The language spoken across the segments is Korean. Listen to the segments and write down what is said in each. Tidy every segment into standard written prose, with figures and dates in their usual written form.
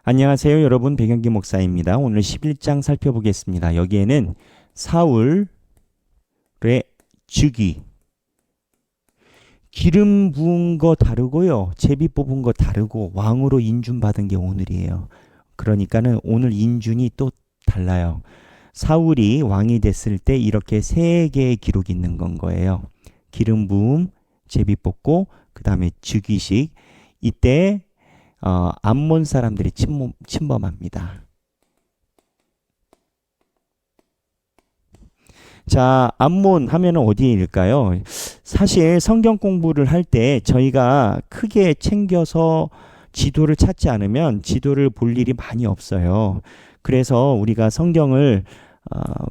안녕하세요, 여러분. 백영기 목사입니다. 오늘 11장 살펴보겠습니다. 여기에는 사울의 즉위, 기름 부은 거 다르고요, 제비 뽑은 거 다르고 왕으로 인준받은 게 오늘이에요. 그러니까는 오늘 인준이 또 달라요. 사울이 왕이 됐을 때 이렇게 세 개의 기록이 있는 건 거예요. 기름 부음, 제비 뽑고 그 다음에 즉위식. 이때 암몬 사람들이 침범합니다. 자, 암몬 하면은 어디일까요? 사실 성경 공부를 할 때 저희가 크게 챙겨서 지도를 찾지 않으면 지도를 볼 일이 많이 없어요. 그래서 우리가 성경을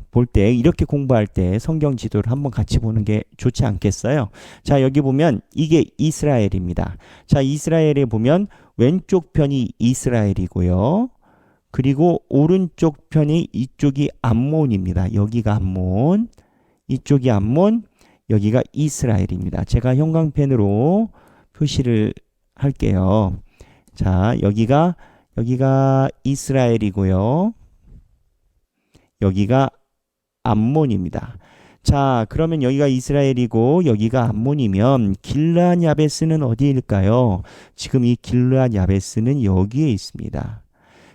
볼 때, 이렇게 공부할 때 성경 지도를 한번 같이 보는 게 좋지 않겠어요? 자, 여기 보면 이게 이스라엘입니다. 자, 이스라엘에 보면 왼쪽 편이 이스라엘이고요. 그리고 오른쪽 편이 이쪽이 암몬입니다. 여기가 암몬, 이쪽이 암몬, 여기가 이스라엘입니다. 제가 형광펜으로 표시를 할게요. 자, 여기가 이스라엘이고요. 여기가 암몬입니다. 자, 그러면 여기가 이스라엘이고 여기가 암몬이면 길르앗 야베스는 어디일까요? 지금 이 길르앗 야베스는 여기에 있습니다.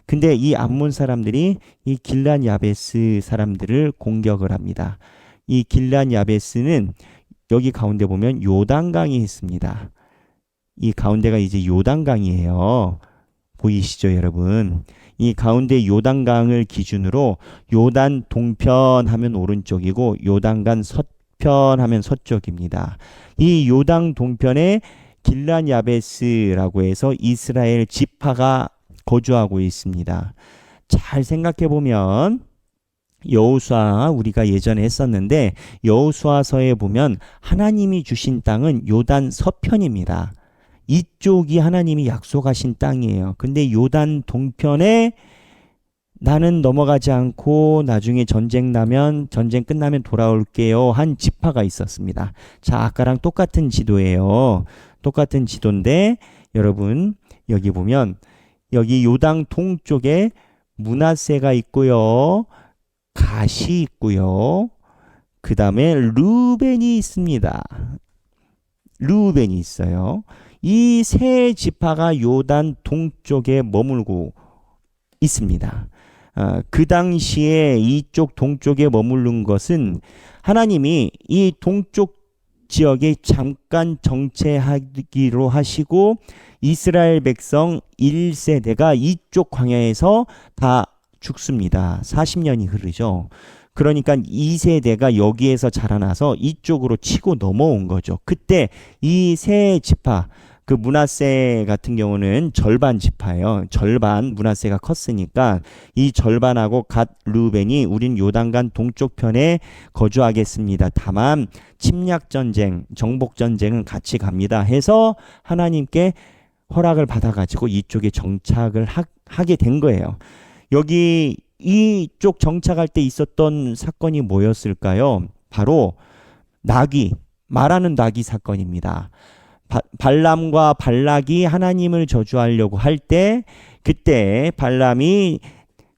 근데 이 암몬 사람들이 이 길르앗 야베스 사람들을 공격을 합니다. 이 길르앗 야베스는 여기 가운데 보면 요단강이 있습니다. 이 가운데가 이제 요단강이에요. 보이시죠, 여러분? 이 가운데 요단강을 기준으로 요단 동편 하면 오른쪽이고 요단강 서편 하면 서쪽입니다. 이 요단 동편에 길르앗 야베스라고 해서 이스라엘 지파가 거주하고 있습니다. 잘 생각해 보면 여호수아 우리가 예전에 했었는데 여호수아서에 보면 하나님이 주신 땅은 요단 서편입니다. 이쪽이 하나님이 약속하신 땅이에요. 근데 요단 동편에 나는 넘어가지 않고 나중에 전쟁 끝나면 돌아올게요 한 지파가 있었습니다. 자, 아까랑 똑같은 지도예요. 똑같은 지도인데 여러분 여기 보면 여기 요단 동쪽에 므낫세가 있고요. 갓이 있고요. 그 다음에 르벤이 있습니다. 르벤이 있어요. 이 세 지파가 요단 동쪽에 머물고 있습니다. 그 당시에 이쪽 동쪽에 머무른 것은 하나님이 이 동쪽 지역에 잠깐 정체하기로 하시고 이스라엘 백성 1세대가 이쪽 광야에서 다 죽습니다. 40년이 흐르죠. 그러니까 2세대가 여기에서 자라나서 이쪽으로 치고 넘어온 거죠. 그때 이 세 지파, 그 므낫세 같은 경우는 절반 지파예요. 절반 므낫세가 컸으니까 이 절반하고 갓 르벤이 우린 요단강 동쪽 편에 거주하겠습니다. 다만 침략 전쟁, 정복 전쟁은 같이 갑니다. 해서 하나님께 허락을 받아가지고 이쪽에 정착을 하게 된 거예요. 여기 이쪽 정착할 때 있었던 사건이 뭐였을까요? 바로 말하는 나귀 사건입니다. 발람과 발락이 하나님을 저주하려고 할 때 그때 발람이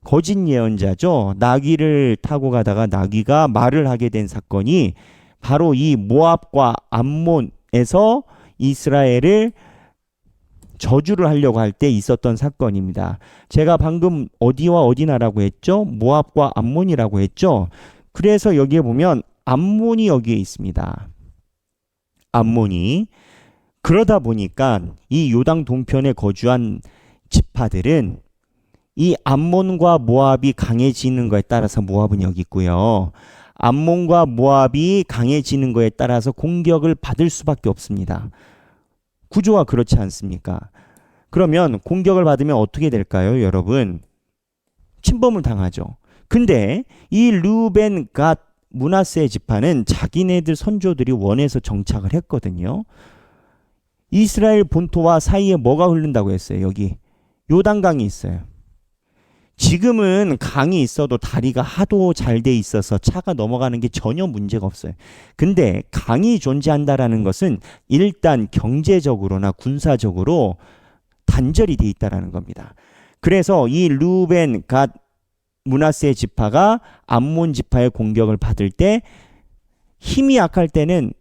거짓 예언자죠. 나귀를 타고 가다가 나귀가 말을 하게 된 사건이 바로 이 모압과 암몬에서 이스라엘을 저주를 하려고 할 때 있었던 사건입니다. 제가 방금 어디와 어디 나라고 했죠? 모압과 암몬이라고 했죠? 그래서 여기에 보면 암몬이 여기에 있습니다. 암몬이. 그러다 보니까 이 요단 동편에 거주한 지파들은 이 암몬과 모압이 강해지는 거에 따라서 모압은 여기 있고요. 암몬과 모압이 강해지는 거에 따라서 공격을 받을 수밖에 없습니다. 구조가 그렇지 않습니까? 그러면 공격을 받으면 어떻게 될까요, 여러분? 침범을 당하죠. 근데 이 르벤, 갓, 므낫세 지파는 자기네들 선조들이 원해서 정착을 했거든요. 이스라엘 본토와 사이에 뭐가 흐른다고 했어요? 여기 요단강이 있어요. 지금은 강이 있어도 다리가 하도 잘 돼 있어서 차가 넘어가는 게 전혀 문제가 없어요. 근데 강이 존재한다라는 것은 일단 경제적으로나 군사적으로 단절이 돼 있다라는 겁니다. 그래서 이 르우벤, 갓, 므낫세 지파가 암몬 지파의 공격을 받을 때 힘이 약할 때는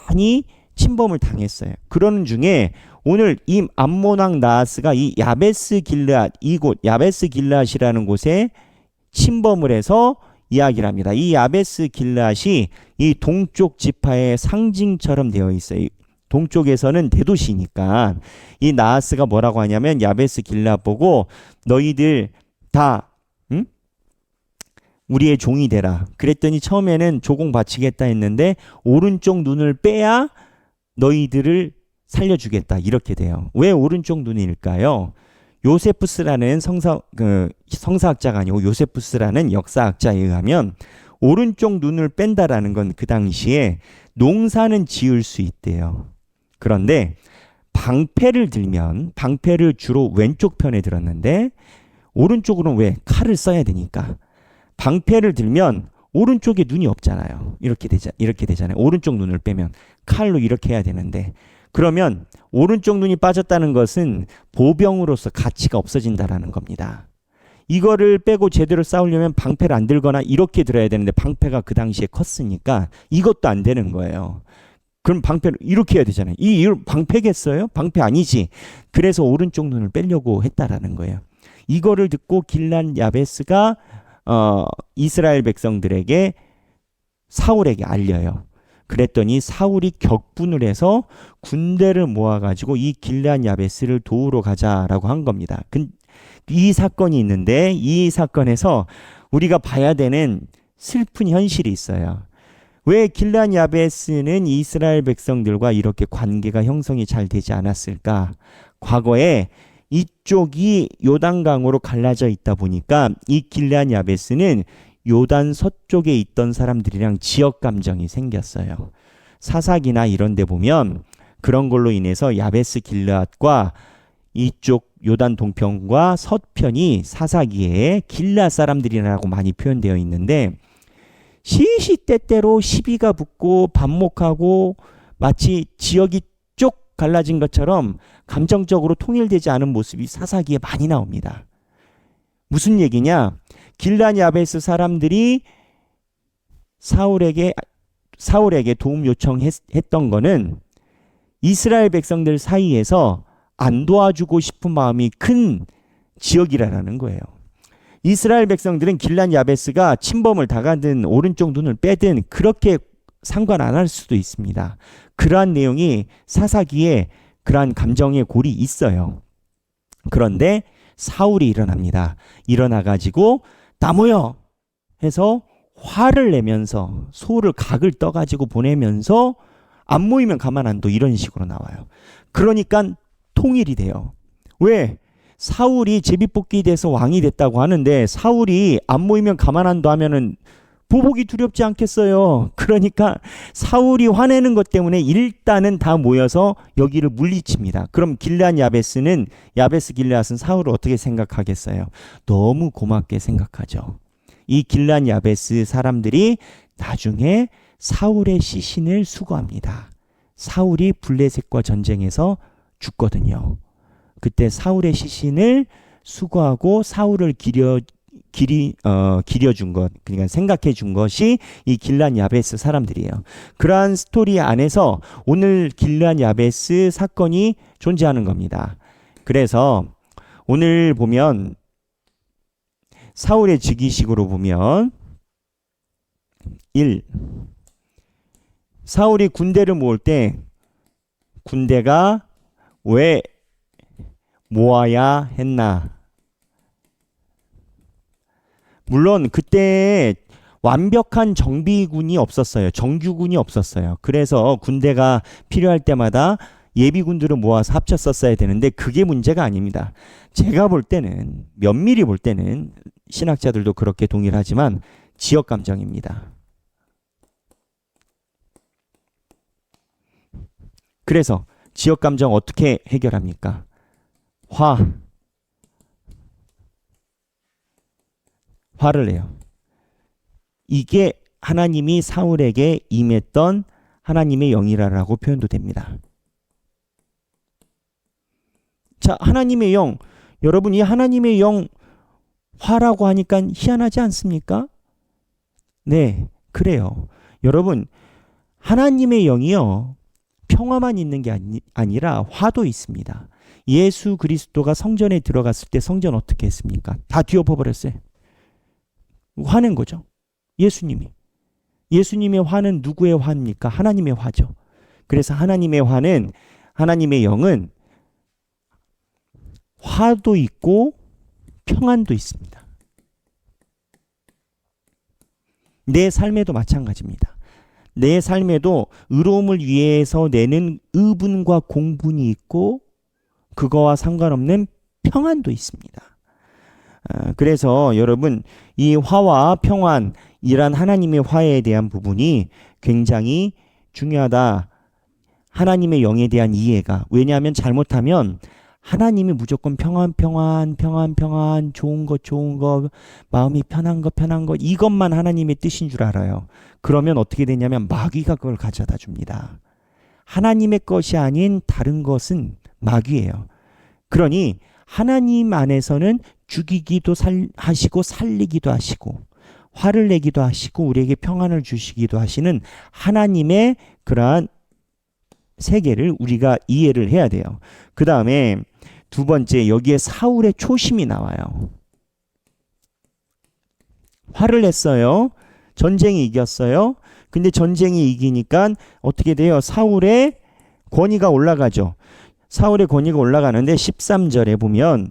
많이 침범을 당했어요. 그러는 중에 오늘 이 암몬 왕 나하스가 이 야베스 길르앗, 이곳 야베스 길르앗이라는 곳에 침범을 해서 이야기를 합니다. 이 야베스 길르앗이 이 동쪽 지파의 상징처럼 되어 있어요. 동쪽에서는 대도시니까 이 나하스가 뭐라고 하냐면 야베스 길르앗 보고 너희들 다 우리의 종이 되라. 그랬더니 처음에는 조공 바치겠다 했는데 오른쪽 눈을 빼야 너희들을 살려주겠다. 이렇게 돼요. 왜 오른쪽 눈일까요? 요세푸스라는 성사학자가 아니고 요세푸스라는 역사학자에 의하면 오른쪽 눈을 뺀다라는 건 그 당시에 농사는 지을 수 있대요. 그런데 방패를 들면 방패를 주로 왼쪽 편에 들었는데 오른쪽으로는 왜 칼을 써야 되니까 방패를 들면 오른쪽에 눈이 없잖아요. 이렇게 되잖아요. 오른쪽 눈을 빼면 칼로 이렇게 해야 되는데 그러면 오른쪽 눈이 빠졌다는 것은 보병으로서 가치가 없어진다라는 겁니다. 이거를 빼고 제대로 싸우려면 방패를 안 들거나 이렇게 들어야 되는데 방패가 그 당시에 컸으니까 이것도 안 되는 거예요. 그럼 방패를 이렇게 해야 되잖아요. 이 방패겠어요? 방패 아니지. 그래서 오른쪽 눈을 빼려고 했다라는 거예요. 이거를 듣고 길란 야베스가 이스라엘 백성들에게 사울에게 알려요. 그랬더니 사울이 격분을 해서 군대를 모아가지고 이 길란 야베스를 도우러 가자라고 한 겁니다. 이 사건이 있는데 이 사건에서 우리가 봐야 되는 슬픈 현실이 있어요. 왜 길란 야베스는 이스라엘 백성들과 이렇게 관계가 형성이 잘 되지 않았을까? 과거에 이쪽이 요단강으로 갈라져 있다 보니까 이 길란 야베스는 요단 서쪽에 있던 사람들이랑 지역 감정이 생겼어요. 사사기나 이런 데 보면 그런 걸로 인해서 야베스 길르앗과 이쪽 요단 동편과 서편이 사사기에 길르앗 사람들이라고 많이 표현되어 있는데 시시때때로 시비가 붙고 반목하고 마치 지역이 쪽 갈라진 것처럼 감정적으로 통일되지 않은 모습이 사사기에 많이 나옵니다. 무슨 얘기냐? 길란 야베스 사람들이 사울에게 도움 요청했던 거는 이스라엘 백성들 사이에서 안 도와주고 싶은 마음이 큰 지역이라는 거예요. 이스라엘 백성들은 길란 야베스가 침범을 당하든 오른쪽 눈을 빼든 그렇게 상관 안 할 수도 있습니다. 그러한 내용이 사사기에 그러한 감정의 골이 있어요. 그런데 사울이 일어납니다. 일어나가지고 다 모여 해서 화를 내면서 소를 각을 떠가지고 보내면서 안 모이면 가만 안 둬 이런 식으로 나와요. 그러니까 통일이 돼요. 왜? 사울이 제비뽑기 돼서 왕이 됐다고 하는데 사울이 안 모이면 가만 안 둬 하면은 보복이 두렵지 않겠어요. 그러니까 사울이 화내는 것 때문에 일단은 다 모여서 여기를 물리칩니다. 그럼 야베스 길르앗은 사울을 어떻게 생각하겠어요? 너무 고맙게 생각하죠. 이 길란 야베스 사람들이 나중에 사울의 시신을 수거합니다. 사울이 블레셋과 전쟁에서 죽거든요. 그때 사울의 시신을 수거하고 사울을 기려준 것, 그러니까 생각해 준 것이 이 길란 야베스 사람들이에요. 그러한 스토리 안에서 오늘 길란 야베스 사건이 존재하는 겁니다. 그래서 오늘 보면 사울의 즉위식으로 보면 1. 사울이 군대를 모을 때 군대가 왜 모아야 했나? 물론 그때 완벽한 정비군이 없었어요. 정규군이 없었어요. 그래서 군대가 필요할 때마다 예비군들을 모아서 합쳤었어야 되는데 그게 문제가 아닙니다. 제가 볼 때는 면밀히 볼 때는 신학자들도 그렇게 동의를 하지만 지역 감정입니다. 그래서 지역 감정 어떻게 해결합니까? 화를 내요. 이게 하나님이 사울에게 임했던 하나님의 영이라고 표현도 됩니다. 자, 하나님의 영, 여러분, 이 하나님의 영 화라고 하니까 희한하지 않습니까? 네, 그래요. 여러분, 하나님의 영이요, 평화만 있는 게 아니라 화도 있습니다. 예수 그리스도가 성전에 들어갔을 때 성전 어떻게 했습니까? 다 뒤엎어버렸어요. 화낸 거죠. 예수님이. 예수님의 화는 누구의 화입니까? 하나님의 화죠. 그래서 하나님의 화는, 하나님의 영은 화도 있고 평안도 있습니다. 내 삶에도 마찬가지입니다. 내 삶에도 의로움을 위해서 내는 의분과 공분이 있고 그거와 상관없는 평안도 있습니다. 그래서 여러분, 이 화와 평안이란 하나님의 화에 대한 부분이 굉장히 중요하다. 하나님의 영에 대한 이해가. 왜냐하면 잘못하면 하나님이 무조건 평안, 좋은 것, 마음이 편한 것, 이것만 하나님의 뜻인 줄 알아요. 그러면 어떻게 되냐면 마귀가 그걸 가져다 줍니다. 하나님의 것이 아닌 다른 것은 마귀예요. 그러니 하나님 안에서는 죽이기도 하시고 살리기도 하시고 화를 내기도 하시고 우리에게 평안을 주시기도 하시는 하나님의 그러한 세계를 우리가 이해를 해야 돼요. 그 다음에 두 번째, 여기에 사울의 초심이 나와요. 화를 냈어요. 전쟁이 이겼어요. 근데 전쟁이 이기니까 어떻게 돼요? 사울의 권위가 올라가죠. 사울의 권위가 올라가는데 13절에 보면,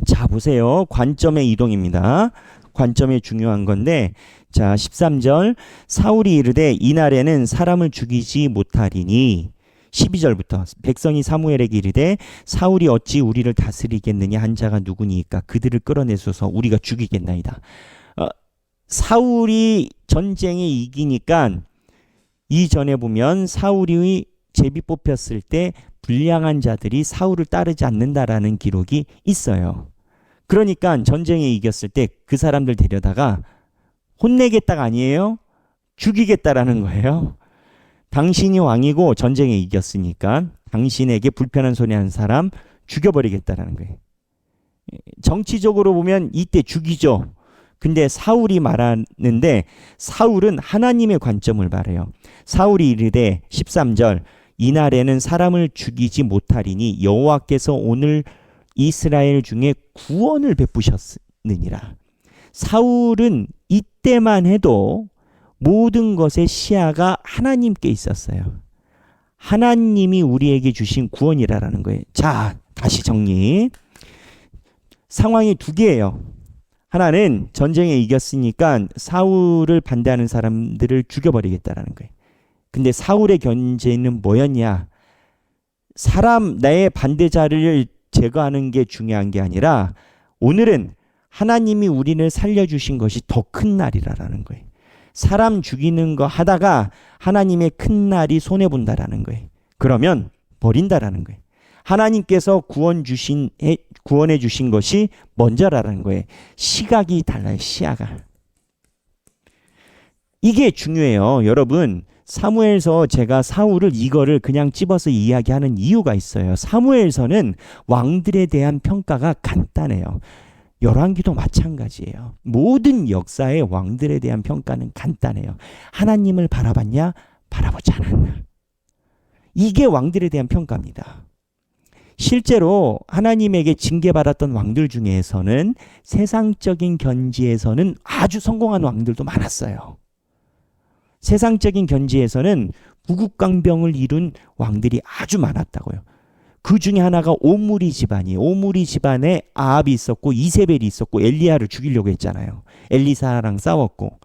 자 보세요. 관점의 이동입니다. 관점이 중요한 건데, 자 13절, 사울이 이르되 이날에는 사람을 죽이지 못하리니, 12절부터 백성이 사무엘에게 이르되 사울이 어찌 우리를 다스리겠느냐, 한 자가 누구니까 그들을 끌어내소서, 우리가 죽이겠나이다. 사울이 전쟁에 이기니까 이전에 보면 사울이 제비 뽑혔을 때 불량한 자들이 사울을 따르지 않는다라는 기록이 있어요. 그러니까 전쟁에 이겼을 때 그 사람들 데려다가 혼내겠다가 아니에요. 죽이겠다라는 거예요. 당신이 왕이고 전쟁에 이겼으니까 당신에게 불편한 소리 하는 사람 죽여버리겠다라는 거예요. 정치적으로 보면 이때 죽이죠. 근데 사울이 말하는데 사울은 하나님의 관점을 말해요. 사울이 이르되 13절, 이날에는 사람을 죽이지 못하리니 여호와께서 오늘 이스라엘 중에 구원을 베푸셨느니라. 사울은 이때만 해도 모든 것의 시야가 하나님께 있었어요. 하나님이 우리에게 주신 구원이라는 거예요. 자, 다시 정리. 상황이 두 개예요. 하나는 전쟁에 이겼으니까 사울을 반대하는 사람들을 죽여버리겠다라는 거예요. 근데 사울의 견제는 뭐였냐? 나의 반대자를 제거하는 게 중요한 게 아니라 오늘은 하나님이 우리를 살려주신 것이 더 큰 날이라는 거예요. 사람 죽이는 거 하다가 하나님의 큰 날이 손해본다라는 거예요. 그러면 버린다라는 거예요. 하나님께서 구원해 주신 것이 먼저라는 거예요. 시각이 달라요. 시야가. 이게 중요해요. 여러분, 사무엘서 제가 사울을 이거를 그냥 집어서 이야기하는 이유가 있어요. 사무엘서는 왕들에 대한 평가가 간단해요. 열왕기도 마찬가지예요. 모든 역사의 왕들에 대한 평가는 간단해요. 하나님을 바라봤냐? 바라보지 않았나? 이게 왕들에 대한 평가입니다. 실제로 하나님에게 징계받았던 왕들 중에서는 세상적인 견지에서는 아주 성공한 왕들도 많았어요. 세상적인 견지에서는 부국강병을 이룬 왕들이 아주 많았다고요. 그 중에 하나가 오므리 집안이에요. 오므리 집안에 아합이 있었고 이세벨이 있었고 엘리야를 죽이려고 했잖아요. 엘리사랑 싸웠고.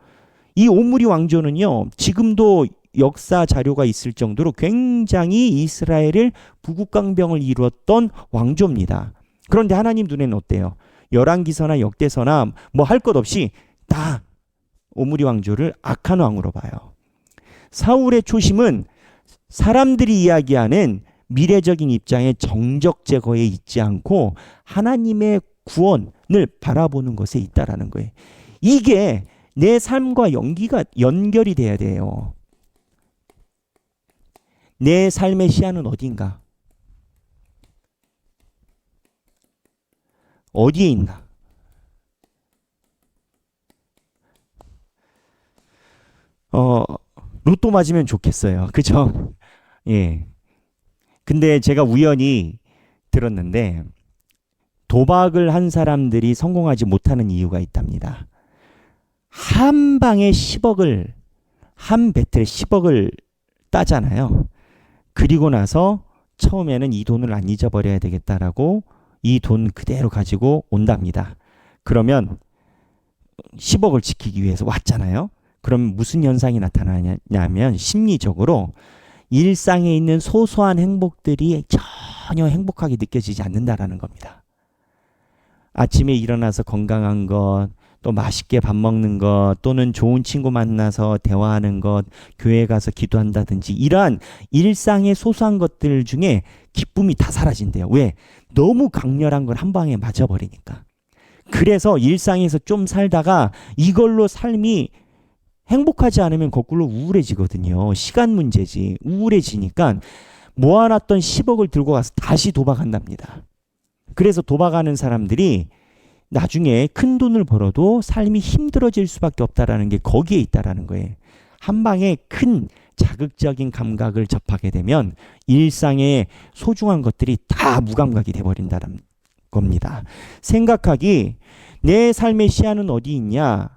이 오므리 왕조는요, 지금도 역사 자료가 있을 정도로 굉장히 이스라엘을 부국강병을 이루었던 왕조입니다. 그런데 하나님 눈에는 어때요? 열왕기서나 역대서나 뭐 할 것 없이 다 오므리 왕조를 악한 왕으로 봐요. 사울의 초심은 사람들이 이야기하는 미래적인 입장의 정적 제거에 있지 않고 하나님의 구원을 바라보는 것에 있다라는 거예요. 이게 내 삶과 연결이 돼야 돼요. 내 삶의 시야는 어딘가? 어디에 있나? 어, 로또 맞으면 좋겠어요. 그죠? 예. 근데 제가 우연히 들었는데 도박을 한 사람들이 성공하지 못하는 이유가 있답니다. 한 방에 10억을 한 배틀에 10억을 따잖아요. 그리고 나서 처음에는 이 돈을 안 잊어버려야 되겠다라고 이 돈 그대로 가지고 온답니다. 그러면 10억을 지키기 위해서 왔잖아요. 그럼 무슨 현상이 나타나냐면 심리적으로 일상에 있는 소소한 행복들이 전혀 행복하게 느껴지지 않는다라는 겁니다. 아침에 일어나서 건강한 것, 또 맛있게 밥 먹는 것, 또는 좋은 친구 만나서 대화하는 것, 교회 가서 기도한다든지 이러한 일상의 소소한 것들 중에 기쁨이 다 사라진대요. 왜? 너무 강렬한 걸 한 방에 맞아버리니까. 그래서 일상에서 좀 살다가 이걸로 삶이 행복하지 않으면 거꾸로 우울해지거든요. 시간 문제지. 우울해지니까 모아놨던 10억을 들고 가서 다시 도박한답니다. 그래서 도박하는 사람들이 나중에 큰 돈을 벌어도 삶이 힘들어질 수밖에 없다라는 게 거기에 있다라는 거예요. 한 방에 큰 자극적인 감각을 접하게 되면 일상의 소중한 것들이 다 무감각이 돼버린다는 겁니다. 생각하기 내 삶의 시야는 어디 있냐?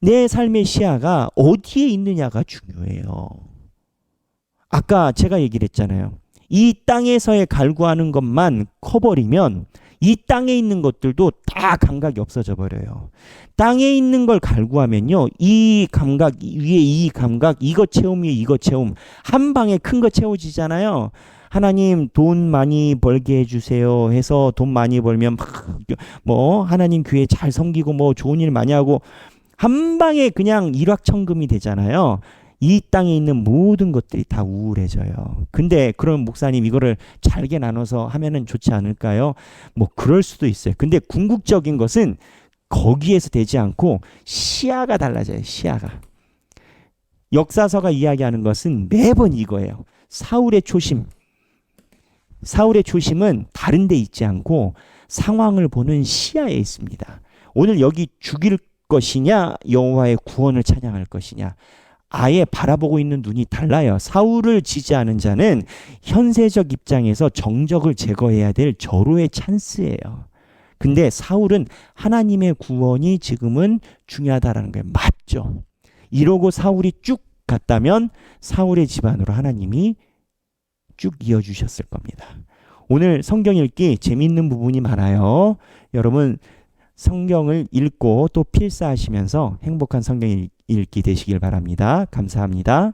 내 삶의 시야가 어디에 있느냐가 중요해요. 아까 제가 얘기를 했잖아요. 이 땅에서의 갈구하는 것만 커버리면 이 땅에 있는 것들도 다 감각이 없어져 버려요. 땅에 있는 걸 갈구하면요. 이 감각 위에 이 감각 이것 채움 위에 이것 채움 한 방에 큰 거 채워지잖아요. 하나님 돈 많이 벌게 해주세요 해서 돈 많이 벌면 뭐 하나님 교회 잘 섬기고 뭐 좋은 일 많이 하고 한 방에 그냥 일확천금이 되잖아요. 이 땅에 있는 모든 것들이 다 우울해져요. 근데 그럼 목사님 이거를 잘게 나눠서 하면은 좋지 않을까요? 뭐 그럴 수도 있어요. 근데 궁극적인 것은 거기에서 되지 않고 시야가 달라져요. 시야가. 역사서가 이야기하는 것은 매번 이거예요. 사울의 초심. 사울의 초심은 다른 데 있지 않고 상황을 보는 시야에 있습니다. 오늘 여기 죽일 것이냐 여호와의 구원을 찬양할 것이냐 아예 바라보고 있는 눈이 달라요. 사울을 지지하는 자는 현세적 입장에서 정적을 제거해야 될 절호의 찬스예요. 근데 사울은 하나님의 구원이 지금은 중요하다라는 게 맞죠. 이러고 사울이 쭉 갔다면 사울의 집안으로 하나님이 쭉 이어주셨을 겁니다. 오늘 성경 읽기 재미있는 부분이 많아요. 여러분 성경을 읽고 또 필사하시면서 행복한 성경 읽기 되시길 바랍니다. 감사합니다.